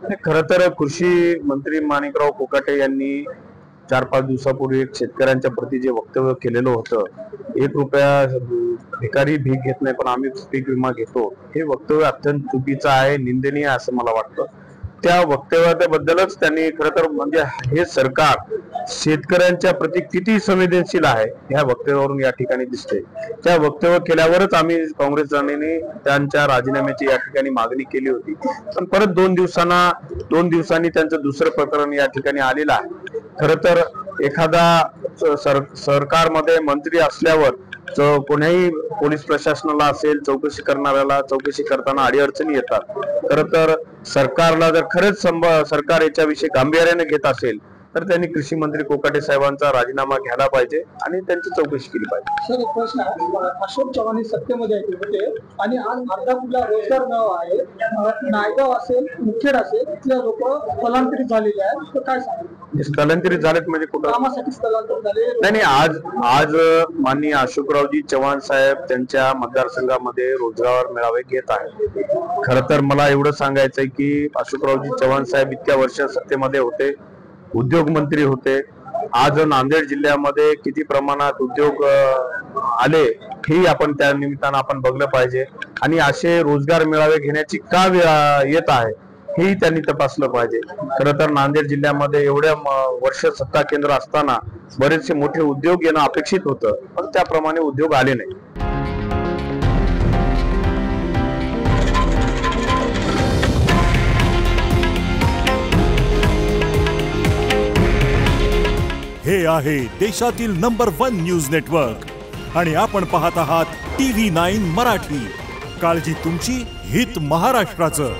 खरं तर कृषी मंत्री माणिकराव कोकाटे यांनी 4-5 दिवसापूर्वी एक शेतकऱ्यांच्या प्रती जे वक्तव्य केलेलं होतं, 1 रुपया भिकारी भीक घेत नाही पण आम्ही पीक विमा घेतो, हे वक्तव्य अत्यंत चुकीचं आहे, निंदनीय आहे असं मला वाटतं. त्या वक्तव्याबद्दलच त्यांनी खरं तर म्हणजे हे सरकार शेतकऱ्यांच्या प्रती किती संवेदनशील आहे ह्या वक्तव्यावरून या ठिकाणी दिसते. त्या वक्तव्य केल्यावरच आम्ही काँग्रेसने त्यांच्या राजीनाम्याची या ठिकाणी मागणी केली होती. पण परत 2 दिवसांनी त्यांचं दुसरं प्रकरण या ठिकाणी आलेलं आहे. खरं तर एखादा सरकारमध्ये मंत्री असल्यावर कोण्याही पोलीस प्रशासनाला असेल चौकशी करणाऱ्याला चौकशी करताना अडीअडचणी येतात. खरं तर सरकारला जर खरंच सरकार याच्याविषयी गांभीर्याने घेत असेल तर त्यांनी कृषी मंत्री कोकाटे साहेबांचा राजीनामा घ्यायला पाहिजे आणि त्यांची चौकशी केली पाहिजे. सर, एक प्रश्न आहे. अशोक चव्हाण सत्तेमध्ये होते आणि आज अर्धापूरला रोजगार मेळावा आहे. नायगाव असेल, मुखेड असेल, इथले लोक स्थलांतरित झालेले आहेत. तर काय सांगा? स्थलांतरित झालेत म्हणजे कुठं? कामासाठी स्थलांतरित झाले. नाही, आज माननीय अशोकरावजी चव्हाण साहेब त्यांच्या मतदारसंघामध्ये रोजगार मेळावे घेत आहेत. खरं तर मला एवढं सांगायचंय की अशोकरावजी चव्हाण साहेब इतक्या वर्ष सत्तेमध्ये होते, उद्योग मंत्री होते. आज नांदेड जिल्ह्यामध्ये किती प्रमाणात उद्योग आले हे आपण त्या निमित्तानं आपण बघलं पाहिजे आणि असे रोजगार मेळावे घेण्याची का येत आहे हेही त्यांनी तपासलं पाहिजे. खरं तर नांदेड जिल्ह्यामध्ये एवढ्या वर्ष सत्ता केंद्र असताना बरेचसे मोठे उद्योग येणं अपेक्षित होतं, पण त्याप्रमाणे उद्योग आले नाही. हे आहे देशातील नंबर 1 न्यूज नेटवर्क आणि आपण पाहत आहात TV9 मराठी. काळजी तुमची, हित महाराष्ट्राचं.